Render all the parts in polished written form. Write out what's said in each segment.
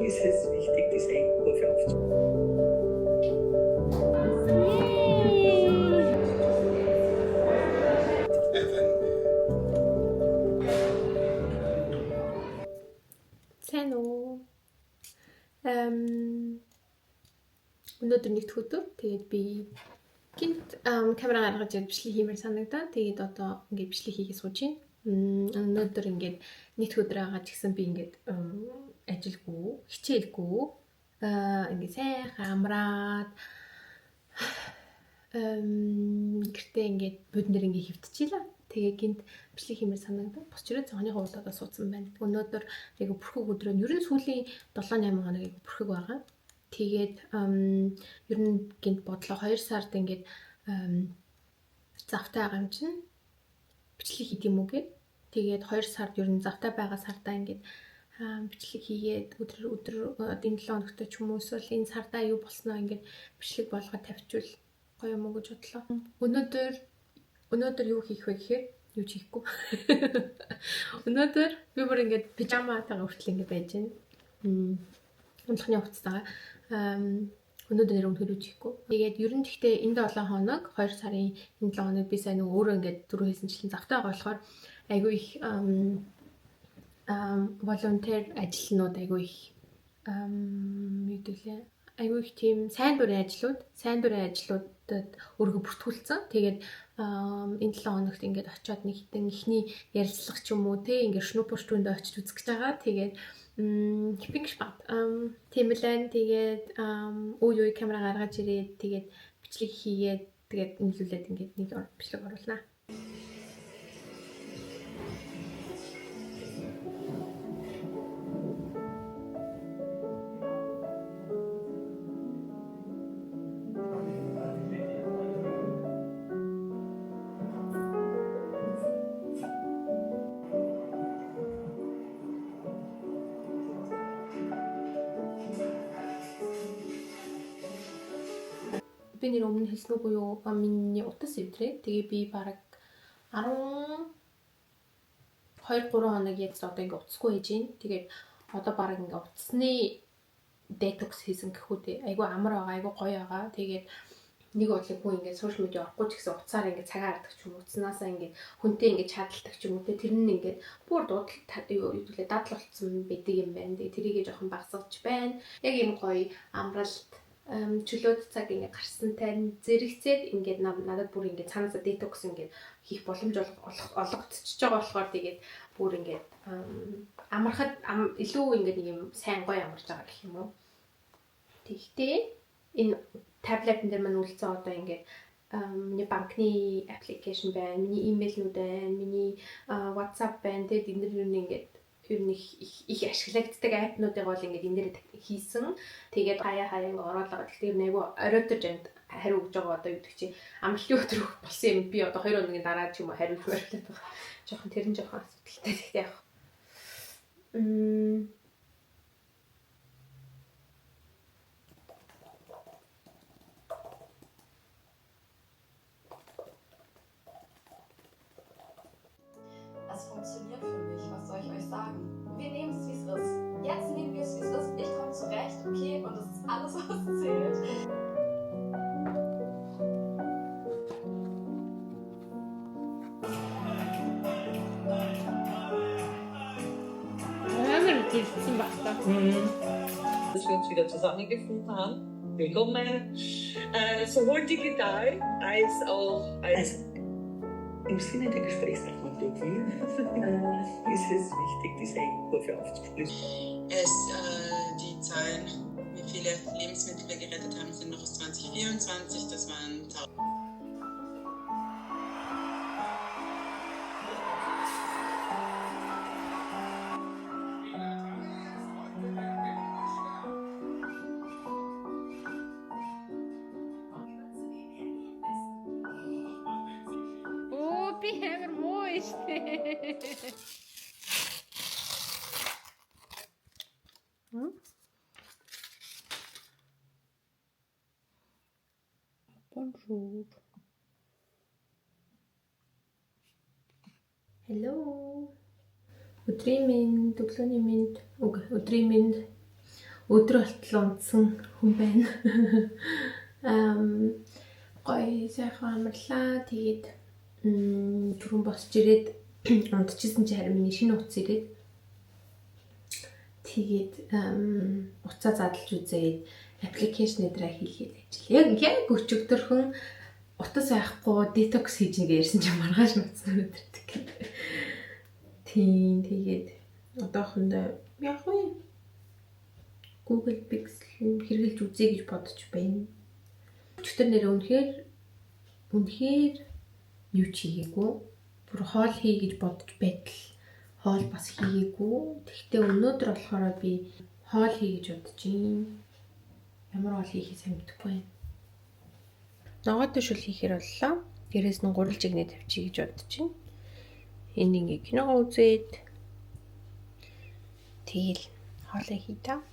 ist es wichtig, diese Kurve aufzunehmen. Сайн уу? Өнөөдөр нэгд өдөр. Тэгээд би гинт камера гаргаж бичлэг хиймээр санагдаа. Тэгээд одоо ингээд бичлэг хийгээ сууж байна. Өнөөдөр ингээд нэгд өдөр байгаа ч гэсэн би ингээд ажилгүй, хичээлгүй ингээд сайхан амраад гэртээ ингээд будин дээр ингээд хөвтчихлээ. Тэгээ гинт бичлэг хиймээр санагдав. Босчроо цонхныхоо удаагаа суудсан байна. Өнөөдөр яг бүрхэг өдрөө нь ер нь сүүлийн 7-8 хоног яг бүрхэг байгаа. Тэгээд ер нь гинт бодлоо 2 сард ингээд завтай байгаа юм чинь бичлэг хийх юм уу гэ. Тэгээд 2 сард ер нь завтай байгаа сардаа ингээд бичлэг хийгээд өдөр энэ 7 хоногт ч юм уу эсвэл энэ сардаа юу болсноо ингээд бичлэг болгоод тавьчвал гоё юм уу гэж бодлоо. Өнөөдөр юу хийх вэ гэхээр юу ч хийхгүй. Өнөөдөр би бүр ингээд пижаматайгаа хүртэл ингээд байж байна. Унтахны хувцастайгаа. Өнөөдөр нэр өнөхөр юу ч хийхгүй. Тэгээд ер нь гэхдээ энэ 7 хоног 2 сарын энэ 7 хоног би сайн өөрөө ингээд дөрөв хийсэнчлэн завтай байгаа болохоор айгүй их волонтер ажилтнууд айгүй их мэдүүлээ. Айгүй их тийм сайн дурын ажлуудад өөрийгөө бүртгүүлсэн. Тэгээд энэ 7 хоногт ингээд очиод нэг хитэн ихний ярилцлага ч юм уу те ингээд шнупорштүнд очиж үзэх гэж байгаа. Тэгээд хиппингшпат тийм л байна. Тэгээд үй камера гаргаж ирээд тэгээд бичлэг хийгээд тэгээд нийлүүлээд ингээд нэг бичлэг оруулнаа. Би нэр өмнө хэлсэн үгүй юу? Миний утас өвдрээ. Тэгээ би бараг 12-3 хоног яг одоо ингээ утасгүй хийж байна. Тэгээд одоо бараг ингээ утасны детокс хийсэн гэхүүдээ айгүй амар байгаа, айгүй гоё байгаа. Тэгээд нэг бодлыг хүн ингээ сошиал медиа орохгүй ч гэсэн утасаар ингээ цагаа хардаг ч юм уу, утаснасаа ингээ хүнтэй ингээ чадалдаг ч юм уу. Тэр нь ингээ бүр дадал болцсон байдаг юм байна. Тэгээд тэрийгээ жоохон багсгаж байна. Яг юм гоё амралт чөлөөт цаг ингээ гарсантай зэрэгцээд ингээд надад бүр ингээ цаанаасаа детокс ингээ хийх боломж олгогдчихж байгаа болохоор тэгээд бүр ингээ амархад илүү ингээ нэг юм сайн гоё амарч байгаа гэх юм уу. Тэгэхдээ энэ таблетэн дээр маань үлдсэн одоо ингээ миний банкны аппликейшн байна, миний имэйлнүүд байна, миний WhatsApp байна. Тэгээд энэ дэр ингээд ер нь их ашиглагддаг апнуудыг бол ингээд энэ дээр хийсэн. Тэгээд хаяа ингээ оруулаад тэгэхээр нэг оройтож энд хариу өгж байгаа одоо юу гэдэг чи амралтын өдөр болсон юм. Би одоо 2 хоногийн дараа ч юм уу хариулт барьлаад байгаа. Жохон тэр нь жохон асуудалтай. Тэгтээ яг Es funktioniert für mich, was soll ich euch sagen? Wir nehmen es, wie es ist. Jetzt nehmen wir es, wie es ist. Ich komme zurecht, okay? Und das ist alles, was zählt. Dass wir uns wieder zusammengefunden haben. Willkommen, sowohl digital als auch als im Sinne der Gesprächsdramaturgie ist es wichtig, diese Kurve aufzuspüren. Die Zahlen, wie viele Lebensmittel wir gerettet haben, sind noch aus 2024. Das waren 1000. Би амар муу штэ. Bonjour. Hello. Өдрийн минь, өглөөний минь, өдрийн минь. өдөр болтол унтсан хүн байна. Гоё сайхан амарлаа. Тэгээд түрүүн босч ирээд унтчихсан чи харин миний шинэ утас ирээд тэгээд уцаа задлж үзээд аппликейшн дээр хийлгээд ажил. Яг өчигдөрхөн утас байхгүй детокс хийж нэгэ ярьсан чи маргааш нуцсан өдөртөг. Тийм тэгээд одоохондоо яг уу Google Pixel хэрэглэж үзье гэж бодож байна. Өчигдөр нэр үнэхээр юу ч хийгээгүй. Бүр хоол хий гэж бодож байтал хоол бас хийгээгүй. Тэгвэл өнөөдөр болохоор би хоол хий гэж бодож байна. Ямар хоол хийхээ сайн мэдэхгүй байна. Ногоо төшөл хийхээр боллоо. Дээрээс нь гурил жигнээ тавьчих гэж бодож байна. Энд ингээ кино үзээд тэгэл хоолоо хий та.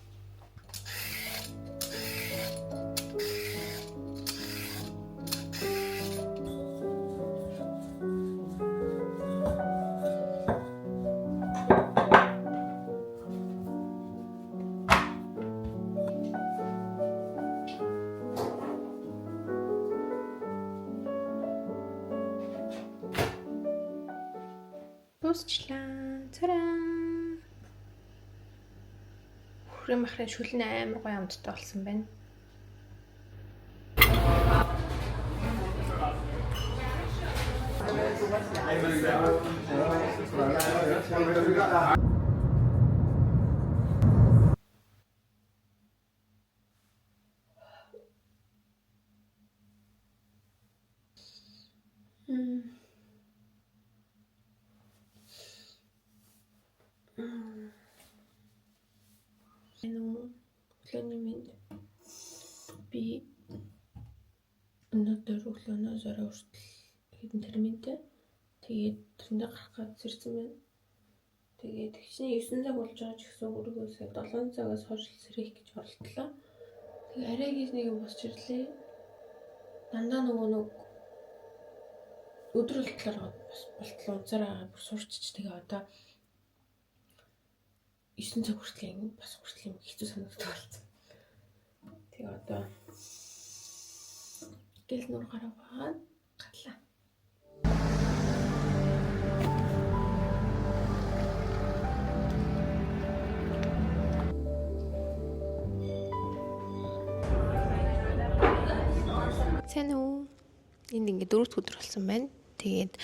Дуусчлаа. Цараа. Хүрээ махрын шүлэн амар гоё амттай болсон байна. Өглөөний минь би өнөөдөр өглөөнөөс орой хүртэл хэдэн терминтэй тэгээд тэрэндээ гарах гэж зэрсэн байна. Тэгээд хичнээн 9 цаг болж байгаа ч гэсэн өргөө сая 7 цагаас хойш сэрэх гэж оролдлоо. Тэгээд арайгийнх нэг юм босч ирлээ. Дандаа нөгөө өдөр болтлоор болтлоо унцаараа бүр сурчиж тэгээ одоо 9 цаг хүртэл бас хүртэл юм хэцүү санагддаг болсон. Тэгээ одоо гэл нур гараад гатлаа. Сайн уу? Энд ингээ 4 дахь өдөр болсон байна. Тэгээд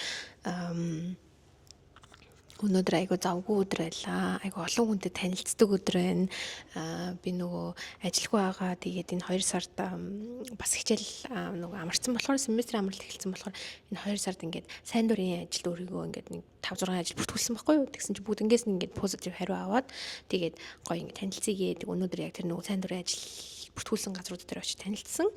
өнөөдөр айгу завгүй өдөр байлаа. Айгу олон хүнтэй танилцдаг өдөр байна. Би нөгөө ажилгүй байгаа. Тэгээд энэ 2 сард бас хичээл нөгөө амарсан болохоор семестрийн амралт эхэлсэн болохоор энэ 2 сард ингээд сайн дурын ажилд өөрийгөө ингээд нэг 5-6 ажил бүртгүүлсэн байхгүй юу? Тэгсэн чинь бүгднгээс нь ингээд позитив хариу аваад тэгээд гоё ингээд танилцъя гэдэг өнөөдөр яг тэр нөгөө сайн дурын ажил бүртгүүлсэн газрууд дээр очиж танилцсан.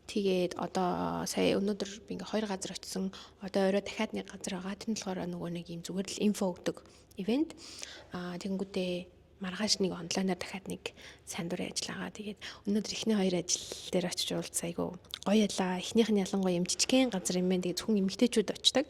Тэгээд одоо сая өнөөдөр би ингээ 2 газар очисон. Одоо орой дахиад нэг газар байгаа. Тэр нь болохоор нөгөө нэг юм зүгээр л инфо өгдөг ивент. Тэгэнгүүтээ маргааш нэг онлайнаар дахиад нэг сайн дурын ажил байгаа. Тэгээд өнөөдөр эхний 2 ажил дээр очиж уулзсан айгу гоё ялаа. Эхнийх нь ялангуяа юм жижигхэн газар юм байна. Тэгээд зөвхөн эмэгтэйчүүд очдог.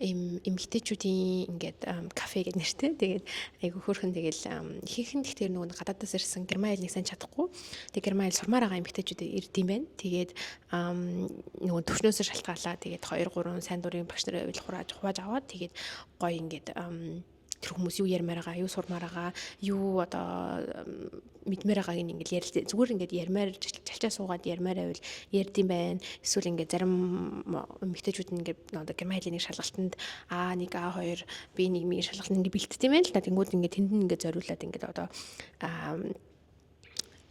Эмэгтэйчүүдийн ингээд кафе гэдэг нэртэй. Тэгээд айгу хөөрхөн тэгэл ихэнх нь тэр нөгөө гадаадаас ирсэн герман хэлнийг сайн чадахгүй. Тэгээд герман хэл сурмаар байгаа эмэгтэйчүүд ирд юм байна. Тэгээд нөгөө төвшнөөсөө шалтгаалаа. Тэгээд 2-3 сайн дурын багш нар байвал хувааж аваад тэгээд гоё ингээд тэр хүмүүс юу ярмаар байгаа, юу сурмаар байгаа, юу одоо мэдмээр байгааг ингээд ярил зүгээр ингээд ярмаар чалчаа суугаад ярмаар байвал ярд юм байна. Эсвэл ингээд зарим эмэгтэйчүүд ингээд одоо герман хэлний шалгалтанд А1 А2 B1-ийн шалгалтанд ингээд бэлддэг юм байна л да. Тэнгүүд ингээд тэнд нь ингээд зориулаад ингээд одоо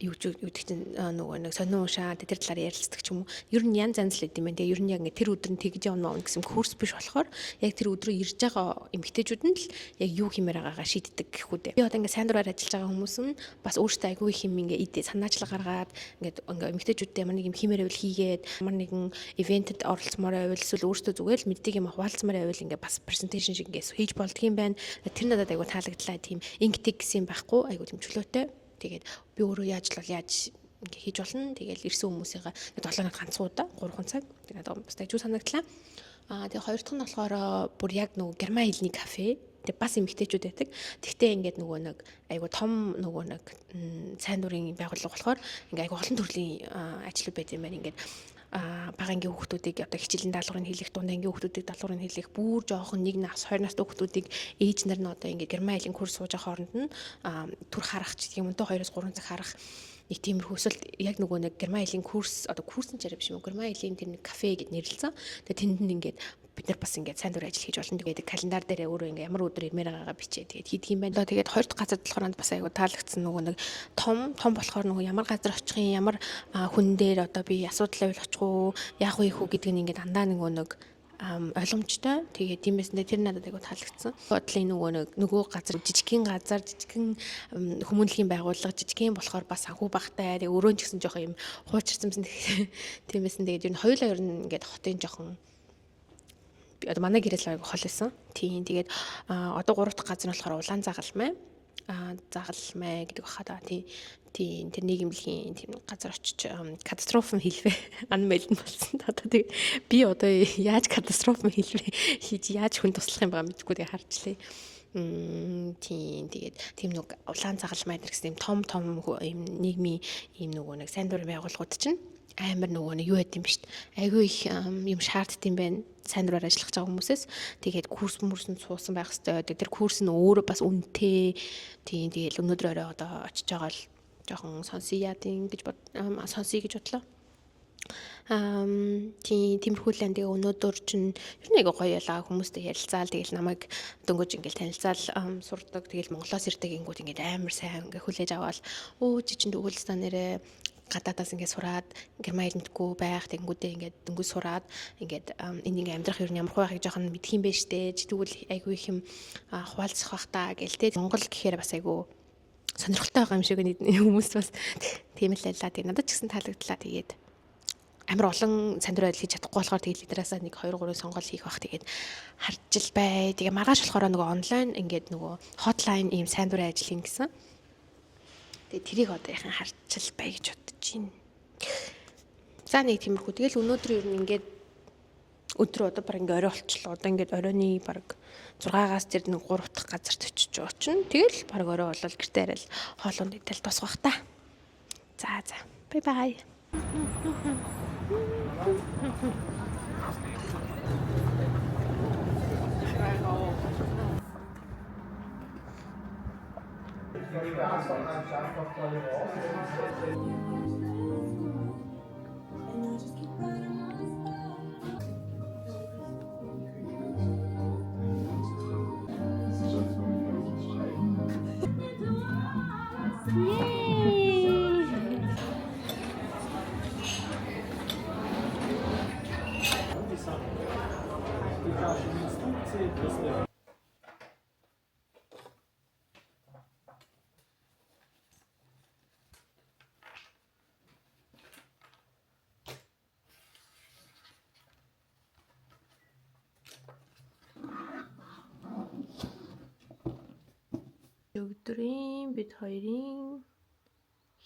юу гэдэг чинь нөгөө нэг сонин уушаа тэр талаар ярилцдаг ч юм уу. Ер нь янз янз л гэдэм байх. Тэгээ ер нь яг ингэ тэр өдөр нь тэгж явна гэсэн курс биш болохоор яг тэр өдрөө ирж байгаа эмэгтэйчүүд нь л яг юу хиймээр байгаагаа шийддэг гэхүү дээ. Би одоо ингэ сайн дураар ажиллаж байгаа хүмүүс нь бас өөртөө айгүй их юм ингэ идэ санаачлаг гаргаад ингэ эмэгтэйчүүдтэй ямар нэг юм хиймээр байвал хийгээд ямар нэгэн ивентэд оролцмоор байвал эсвэл өөртөө зүгээр л мэддэг юм хуваалцмаар байвал ингэ бас презентацийн шиг ингэ хийж болдго юм байна. Тэр надад айгүй таалагдлаа. Тийм ингэдэг гэсэн юм байхгүй. Айгүй тийм чөлөөтэй. Тэгээд би өөрөө яаж ингээ хийж болно. Тэгээл ирсэн хүмүүсийн 7 хоног ганцхан удаа 3 цаг. Тэгээд бас тайжуу санагдлаа. Тэгээ хоёр дахь нь болохоор бүр яг нөгөө герман хэлний кафе. Тэг бас эмэгтэйчүүд байдаг. Тэгтээ ингээд нөгөө нэг айгу том нөгөө нэг сайн дурын байгууллага болохоор ингээд айгу олон төрлийн ажлууд байт юм байна. Ингээд багангийн хүүхдүүдийг одоо хичээлийн даалгаврыг хийх, дундангийн хүүхдүүдийг даалгаврыг хийх, бүр жоохон 1 нас 2 настай хүүхдүүдийг ээж нар нь одоо ингээд герман хэлний курс сууж байгаа хооронд нь түр харах ч юм уу 2-3 цаг харах нэг тиймэрхүү эсвэл яг нөгөө нэг герман хэлний курс одоо курсын ч арай биш юм уу герман хэлний тэр нэг кафе гэд нэрлэлсэн. Тэгээ тэнд нь ингээд бид нар бас ингээд сайн дур ажил хийж болно. Тэгээд календар дээр өөрөө ингээд ямар өдөр имээр байгаа бичээ. Тэгээд хийдэг юм байна. Тэгээд хоёр дахь газар болохоор бас айгу таалагдсан нөгөө нэг том болохоор нөгөө ямар газар очихын ямар хүн дээр одоо би асуудал авил очих уу яах вэ хүү гэдэг нь ингээд дандаа нөгөө нэг ойлгомжтой. Тэгээд тиймээсээ тэр надад айгу таалагдсан. Бодлын нөгөө газар жижигхэн хүмүүнлэгийн байгууллага жижигхэн болохоор бас санхүү багтай. Тэгээд өрөөнд ч гэсэн жоохон юм хуучирсан байсан. Тиймээсээ тэгээд ер нь хоёулаа ер нь ингээд хотын жоохон одоо манай гэрэл айгу хол байсан. Тийм тэгээд одоо 3 дахь газар нь болохоор улаан загалмай. Загалмай гэдэг баха да. Тийм тэр нийгэмлэгийн тийм газар очиж катастроф хэлвэ. Анмэлд нь болсон. Одоо тэг би одоо яаж катастроф хэлвэ хийж яаж хүн туслах юм байгаа мэдгүй тэг харчлаа. Тэгээд тийм нэг улаан загалмай гэсэн юм том юм нийгмийн юм нэг сайн дурын байгууллагууд чинь амар нөгөө юу байт юм биш. Айгүй их юм шаардд юм байна. Сайн дураар ажиллах байгаа хүмүүсээс тэгээд курс мөрсөнд суусан байх хэрэгтэй. Тэр курс нь өөрөө бас үнэтэй. Тийм тэгээд өнөөдөр орой одоо очиж байгаа л жоохон сонсъё гэж бодлоо. Тиймэрхүү л тэгээ өнөөдөр чинь ер нь айгүй гоё ялаа хүмүүстэй ярилцаал тэгэл намайг дөнгөж ингээл танилцаал сурдаг тэгэл Монголоос ирдэг ингүүд ингээд амар сайн ингээ хүлээж аваад чи чинь төгөлстан нэрээ гадаадаас ингээд сураад герман хэл мэдгүй байх тэгэнгүүтээ ингээд дөнгөж сураад ингээд энийг амьдрах ер нь ямар хөө байхыг жоохон мэдх юм байна штэ тэгвэл айгүй их юм хуваалцах бах та гээл те Монгол гэхээр бас айгүй сонирхолтой байгаа юм шиг хүмүүс бас тийм л байлаа. Тэгээ надад ч гэсэн таалагдлаа. Тэгээд амар олон сайн дурын ажил хийж чадахгүй болохоор тэгээд лидераасаа 1 2 3 сонгол хийх бах. Тэгээд харж л бай. Тэгээ маргааш болохоор нөгөө онлайн ингээд нөгөө хотлайн ийм сайн дурын ажил хийн гэсэн. Тэгээ тэрийг одоо яхан харж л бай гэж бодож байна. За нэг тиймэрхүү. Тэгэл өнөөдөр ер нь ингээд өдөр одоо баг ингээ орой болчихлоо. Одоо ингээд оройны баг 6-аас тэр нэг 3 дахь газарт очиж очно. Тэгэл баг орой болол гэртээ арай л хоолунд идэл тосгох та. За. Бай бай. Өдрийн бид хоёрын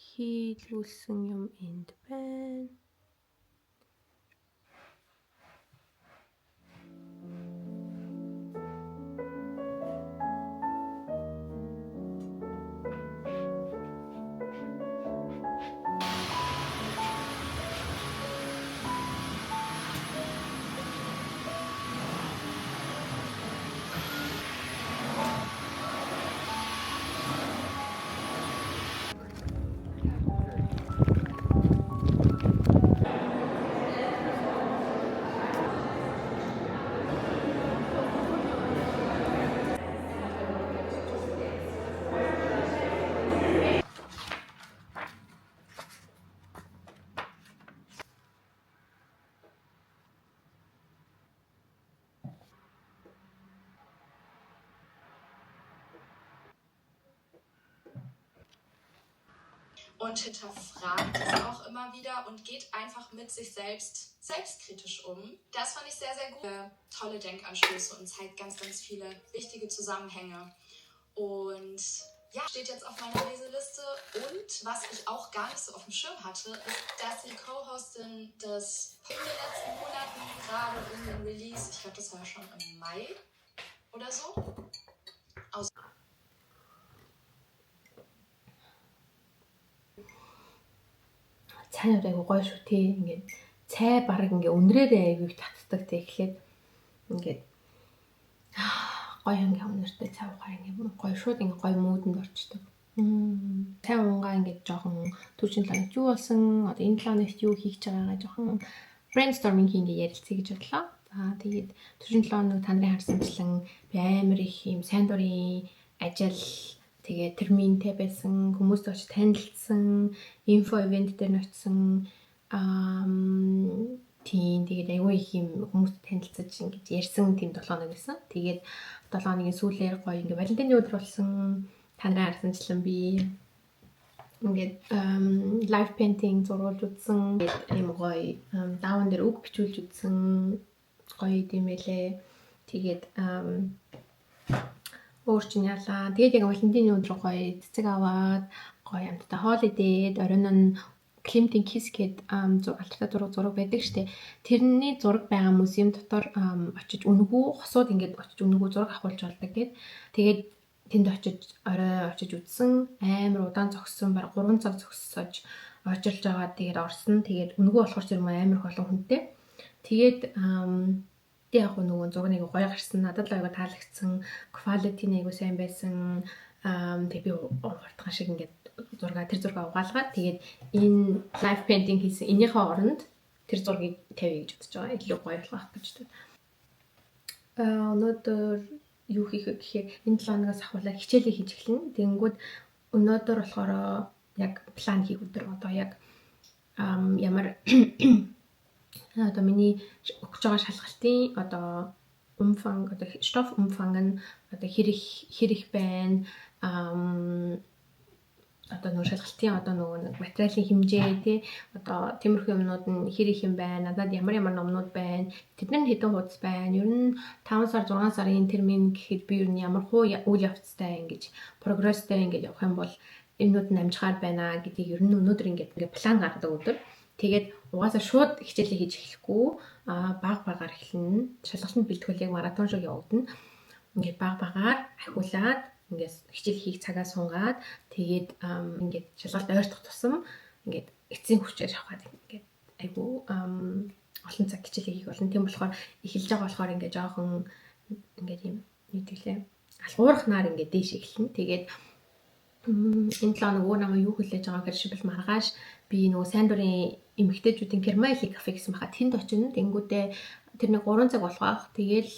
хийлгүүлсэн юм энд байна. Und hinterfragt es auch immer wieder und geht einfach mit sich selbstkritisch um. Das fand ich sehr, sehr gut. Tolle Denkanstöße und zeigt ganz, ganz viele wichtige Zusammenhänge. Und ja, steht jetzt auf meiner Leseliste. Und was ich auch gar nicht so auf dem Schirm hatte, ist, dass die Co-Hostin das in den letzten Monaten gerade in den Release, ich glaube, das war schon im Mai oder so, цайнууд айгу гоё шүү тий. Ингээд цай бараг ингээ өнрээрээ айгу их татдаг тий. Эхлээд ингээд гоё ингээ өнөртэй цай ухаар ингээ гоё шууд ингээ гоё муудэнд орчдөг. Цай унгаа ингээ жоохон түвшин талаас юу болсон, одоо энэ талаас юу хийх гэж байгаагаа жоохон brainstorming ингээ ярилцъя гэж бодлоо. За тэгээд түвшин 7 хоног та нарын харсанчлан би амар их юм сайн дурын ажил тэгээд терминтэй байсан, хүмүүст очиж танилцсан, инфо ивент дээр очсон тийм тэгээд аюу их юм хүмүүст танилцаж ингэж ярьсан тийм 7 хоног байсан. Тэгээд 7 хоногийн сүүлээр гоё ингээ Валентины өдөр болсон. Та нарын харсанчлан би ингээд live painting зурулж үзсэн. Ийм гоё даун дээр үг бичүүлж үзсэн. Гоё юм байлээ. Тэгээд өөр чинь яалаа. Тэгээд яг Валентины өдөр гоё цэцэг аваад гоё амттай holiday оройн нь Климтийн кис гээд алдартай зураг байдаг штэ. Тэрний зураг байгаа музейм дотор очиж үнгүү хосууд ингээд очиж үнгүү зураг авахулж болдог гээд. Тэгээд тэнд очиж орой очиж үзсэн. Амар удаан зогссон баг 3 цаг зогсож очилж байгаа. Тэгээд орсон. Тэгээд үнгүү болохоор ч юм амар олон хүнтэй. Тэгээд яг нөгөө зураг нэг гоё гарсан. Надад л аяга таалагдсан. Quality нэг сайн байсан. Тэгээд би уртхан шиг ингээд тэр зураг угаалгаад тэгээд энэ live painting хийсэн энийхээ оронд тэр зургийг тавья гэж бодож байгаа. Илүү гоё болох гэж байна. Өнөөдөр юу хийх вэ гэхээр энэ 7 хоногоос ахвалаа хичээлээ хийж эхэлнэ. Тэгэнгүүт өнөөдөр болохоор яг план хийх өдөр одоо яг ямар одоо миний өгч байгаа шалгалтын одоо umfang одоо stoff umfang нь одоо хэрэг байна. Одоо нөгөө шалгалтын одоо нөгөө материалын хэмжээ тий одоо тиймэрхүү юмнууд нь хэрэг юм байна. Надад ямар номнууд байна. Тэдний хэдэн хуудас байна. Ер нь 5 сар 6 сарын термин гэхэд би ер нь ямар үйл явцтай ингэж прогресстэй ингэж явах юм бол юмнууд нь амжихаар байна гэдгийг ер нь өнөөдөр ингэ план гаргадаг өдөр. Тэгээд угаасаа шууд хичээлээ хийж эхлэхгүй баг багаар эхэлнэ. Шалгалтанд бэлтгэл яг маратон шиг явагдана. Ингээд баг багаар ахиулаад ингээд хичээл хийх цагаа сунгаад тэгээд ингээд шалгалт ойртох тусам ингээд эцсийн хүчээр шавхаад ингээд айгу олон цаг хичээлээ хийх болно. Тийм болохоор эхэлж байгаа болохоор ингээд жоохон ингээд юм нийтлээ алгуурхнаар ингээд дээш эхэлнэ. Тэгээд энэ 7 хоног өөр намайг юу хүлээж байгаа гэхээр шибэл маргааш би нөгөө сайн дурын эмэгтэйчүүдийн Кермайли кафе гэсэн баха тэнд очино. Тэнгүүдээ тэр нэг 3 цаг болгоох. Тэгээл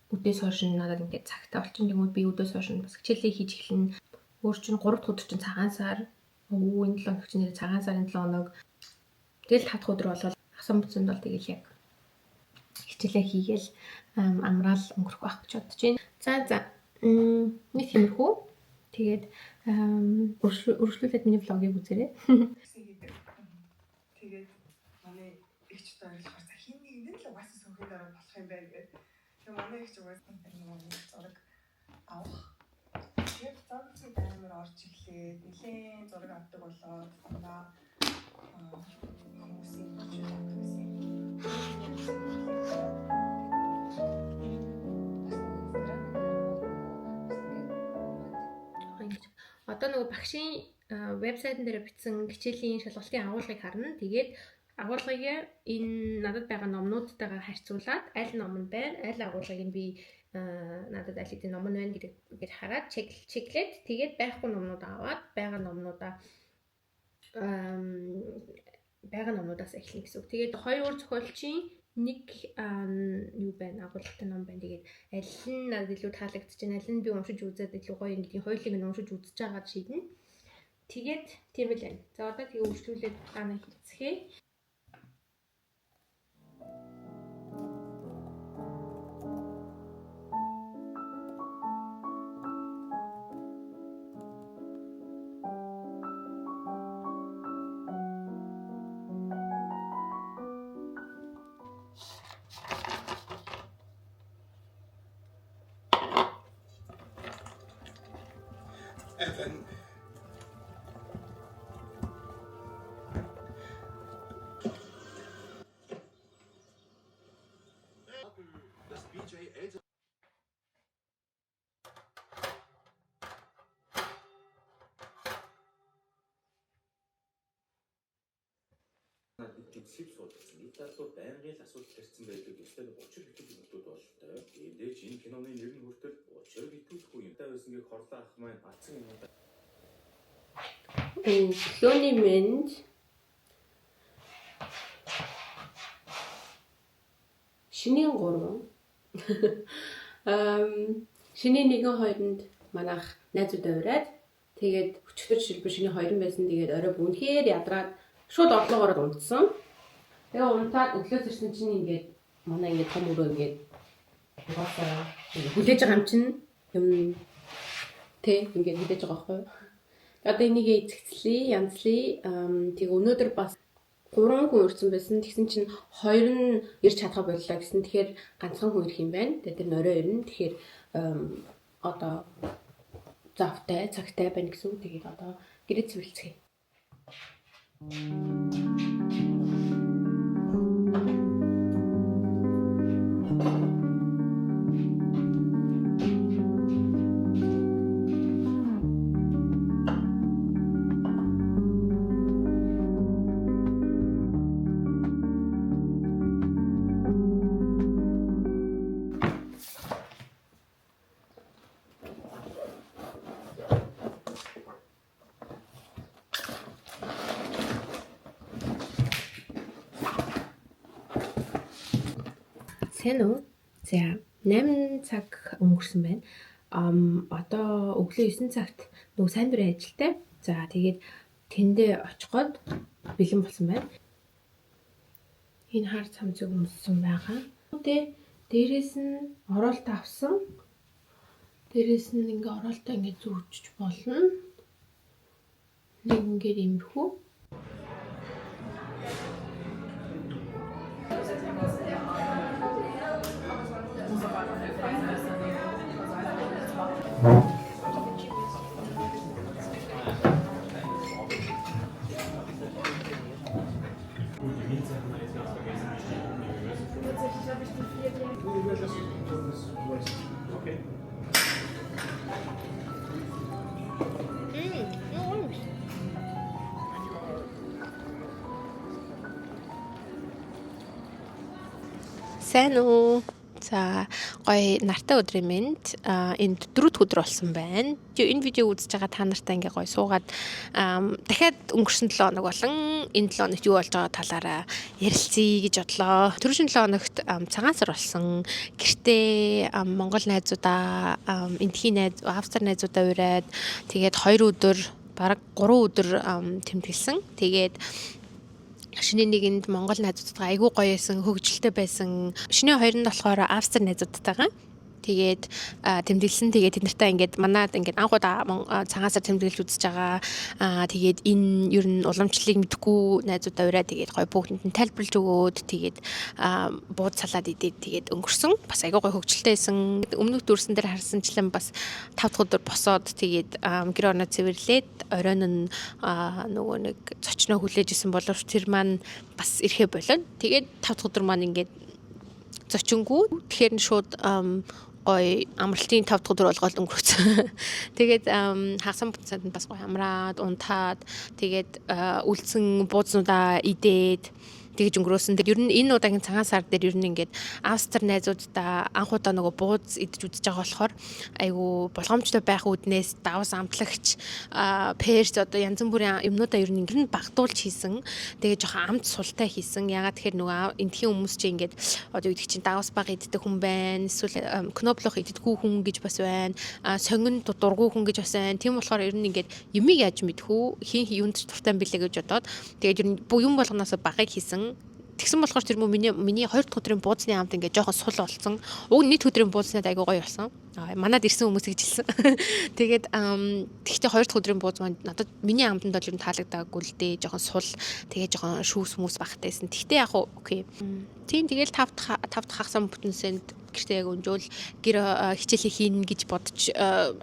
өдөөс хойш надад ингээд цагтаа болчихно. Тэгмүүд би өдөөс хойш бас хичээлээ хийж эхэлнэ. Өөр чинь 3 дахь өдөр чинь цагаан сар. Энэ 7 хоног чинь цагаан сарын 7 хоног. Тэгэл 5 дахь өдөр болвол асан буцанд бол тэгэл яг хичээлээ хийгээл амраал өнгөрөх байх гэж бодож байна. За нэг тиймэрхүү. Тэгээд өргөжлүүлээд миний влогийг үзээрэй. Тэгээд манай ихч ойлгохоор за хин нэг нь л угаасаа сөнхийн дараа болох юм байна гэдэг. Тэгээд манай ихч угаасаа нэг зураг авах. Тэгээд зургийг амар орж ирлээ. Нилээн зураг авдаг болоод дандаа хүмүүсийн хүчтэй гэсэн. Одоо нөгөө багшийн вебсайтн дээр бичсэн хичээлийн шалгалтын агуулгыг харна. Тэгээд агуулгыг энэ надад байгаа номнуудтайгаар харьцуулаад аль ном нь байна, аль агуулгыг нь би надад аль хэдийн ном нь байна гэдгийг хараад чеклээд тэгээд байхгүй номнууд аваад байгаа номнуудаас эхлэх гэсэн үг. Тэгээд хоёр зохиолчийн нэг юу байна, агуулгатай ном байна. Тэгээд аль нь надад илүү таалагдж байна, аль нь би уншиж үзээд илүү гоё гэдгийг хоёулыг нь уншиж үзэж байгаа шийднэ. Тэгээд тийм л байна. За одоо тэгээ үргэлжлүүлээд хаана хийцгээе. слип суулгасан. Эд залуу байнгын л асуудал төрсэн байдаг. Ёстой нэг учир битүүх нөтүүд болтой. Эндээч энэ киноны нэр нь хүртэл учир битүүлэхгүй юм. Та байсангийг хорлоо ах маань бацсан юм да. Лүний мэнд шинийн 3 шинийн 1-2-нд манайх найзуудаа ураад тэгээд өчигдөр жишээлбэл шинийн 2 байсан. Тэгээд орой бүнхээр ядраад шууд орлогоор унтсан. Тэгээ унтаад өглөөс ирсэн чинь ингээд манай ингээд том өрөө ингээд угаасаа хүлээж байгаа юм чинь юм тэг ингээд хүлээж байгаа байхгүй. Одоо энийг эцэгцлээ, янзлээ. Тэгээ өнөөдөр бас 3 хүн ирсэн байсан. Тэгсэн чинь 2 нь ирч чадхаа боллоо гэсэн. Тэгэхээр ганцхан хүн ирэх юм байна. Тэгээд тэр орой ирнэ. Тэгэхээр одоо завтай, цагтай байна гэсэн үг. Тэгээд одоо гэрээ цэвэрлцгээе. Сайн уу? За 8 цаг өнгөрсөн байна. Одоо өглөө 9 цагт нөгөө сайн дурын ажилтай. За тэгээд тэндээ очиход бэлэн болсон байна. Энэ хар цамцыг өмссөн байгаа. Дээрээс нь оролт авсан. Дээрээс нь ингээ оролтоо ингээ зүүчж болно. Нэг ингээ иймэрхүү. Сайн уу? За гоё нартай өдрийн мэнд энд 4-р өдөр болсон байна. Энэ видео үзэж байгаа та нартай ингээ гоё суугаад дахиад өнгөрсөн 7 хоног болон энэ 7 хоногт юу болж байгаа талаараа ярилцъя гэж бодлоо. Түрүүшин 7 хоногт цагаан сар болсон. Гэртээ Монгол найзуудаа, эндхийн найз, Австри найзуудаа ураад тэгээд 2 өдөр, бараг 3 өдөр тэмдэглэсэн. Тэгээд шинийн нэгэнд Монгол найзуудтайгаа айгүй гоё байсан, хөгжилтэй байсан. Шинийн 2-нд болохоор Австри найзуудтайгаа тэгээд тэмдэглэсэн. Тэгээд тэднэртэй ингээд манад ингээд анхудаа цагаан сар тэмдэглэж үзэж байгаа. Тэгээд энэ ер нь уламжлалыг мэдгүй найзуудаа ураа тэгээд гоё бүгдэнд нь тайлбарлаж өгөөд тэгээд бууд салаад идээд тэгээд өнгөрсөн. Бас айгүй гоё хөгжилтэй байсан. Өмнөх дүүрсэн дээр харсанчлан бас 5 дахь өдөр босоод тэгээд гэр орноо цэвэрлээд оройн нь нөгөө нэг зочноо хүлээж исэн боловч тэр маань бас ирэхэ болоод тэгээд 5 дахь өдөр маань ингээд зочингүй. Тэгэхээр нь шууд гоё амралтын 5 дахь өдөр болгоод өнгөрсөн. Тэгээд хагасан буцаад бас гоё амраад, унтаад тэгээд үлдсэн буузнуудаа идээд тэгж өнгөрөөсөн. Тэр ер нь энэ удаагийн цагаан сар дээр ер нь ингээд Австри найзуудаа анхудаа нөгөө бууз идэж үзэж байгаа болохоор айгу болгоомжтой байх үднээс давс амтлагч перс одоо янз бүрийн юмнуудаа ер нь ингээд багтуулж хийсэн. Тэгээ жоохон амт султай хийсэн. Ягаад тэгэхээр нөгөө эндхийн хүмүүс чинь ингээд одоо юу гэдэг чинь давс баг иддэг хүн байна. Эсвэл кноблох иддэггүй хүн гэж бас байна. Сонгон дургуй хүн гэж бас байна. Тийм болохоор ер нь ингээд юмыг яаж мэдхүү хин юунд ч дуртай билээ гэж бодоод тэгээд ер нь юм болгоноос багыг хийсэн. Тэгсэн болохоор тэр миний 2 дахь өдрийн бууцны амт ингээд жоохон сул болсон. Уг нийт өдрийн бууцнад айгуу гоё болсон. Манад ирсэн хүмүүс гэж хэлсэн. Тэгээд тэгтээ 2 дахь өдрийн бууз маань надад миний амтанд бол юм таалагдаагүй л дээ. Жоохон сул, тэгээ жоохон шүүс хүмүүс багтайсэн. Тэгтээ яг окей. Тийм тэгэл 5 дахь хагасан бүтэнсэнд гэртээ яг өнжөөл гэр хичээлээ хийнэ гэж бодож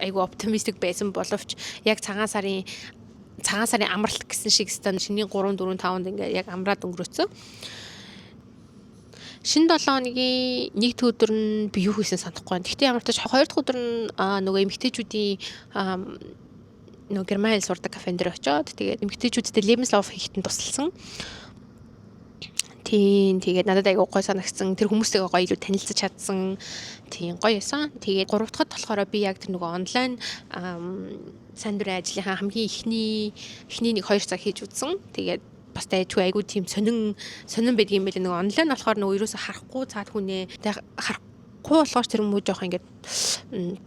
айгуу оптимистик байсан боловч яг цагаан сарын амралт гэсэн шиг стан шинийн 3 4 5-нд ингээ яг амраад өнгөрөөцөө. Шинэ 7 хоногийн 1 дэх өдөр нь би юу хийсэн санахгүй байна. Гэхдээ ямар ч 2 дахь өдөр нь нөгөө эмэгтэйчүүдийн нөгөө герман хэл сурдаг кафен дээр очиод тэгээд эмэгтэйчүүдтэй Lebenslauf хийхтэн тусалсан. Тийм тэгээд надад айгүй гоё санагдсан. Тэр хүмүүстэйгээ гоё илүү танилцаж чадсан. Тийм гоё байсан. Тэгээд 3 дахьд болохоор би яг тэр нөгөө онлайн сайн дурын ажлынхаа хамгийн эхний 1-2 цаг хийж үзсэн. Тэгээд бас дайггүй айгүй тийм сонин байдаг юм байл нөгөө онлайн болохоор нөгөө ерөөсө харахгүй цаад хүнээ харахгүй болохоор тэр муу жоох ингээд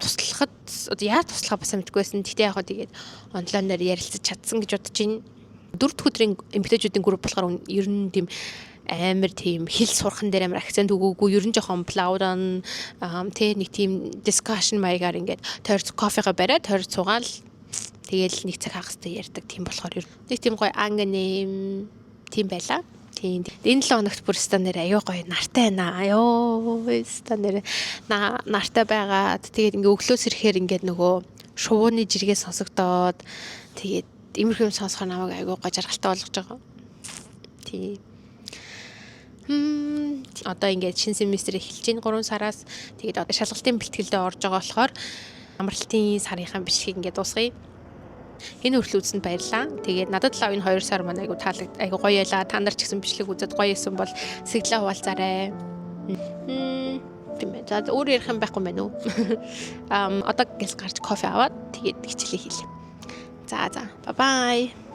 туслахад яаж туслахаа бас мэдгүй байсан. Тэгтээ яг хаа тэгээд онлайнаар ярилцаж чадсан гэж бодож байна. 4 дахь өдрийн эмэгтэйчүүдийн групп болохоор ер нь тийм амар тийм хэл сурхан дээр амар акцент өгөөгүй ер нь жоохон плаудан нэг тийм дискшн маягаар ингээд тойрц кофега бариад тойрц цугаал тэгэл нэг цаг хагастай ярьдаг тийм болохоор нэг тийм гоё ангнэм тийм байла. Тийм энэ 7 хоногт бүр стандар аяа гоё нартай байна. Аяа стандар нартай байгаад тэгээд ингээ өглөөс ирэхээр ингээд нөгөө шувууны жиргээ сонсогдоод тэгээд иймэрхүү сонсохоор намайг аяа гоё жаргалтай болгож байгаа. Тийм одоо ингээд шинэ семестр эхэлж байна 3 сараас. Тэгээд одоо шалгалтын бэлтгэлдээ орж байгаа болохоор амралтын сарынхаа бичлэгийг ингээд дуусгая. Энэ хүртэл үзсэнд баярлалаа. Тэгээд надад л энэ 2 сар маань айгу айгу гоё яла. Та нар ч гэсэн бичлэг үзээд гоё исэн бол сэглээ хуваалцаарай. Тийм ээ. За өөр ярих юм байхгүй мэн үү? Одоо гэлс гарч кофе аваад тэгээд хичээлээ хийлээ. За бай бай.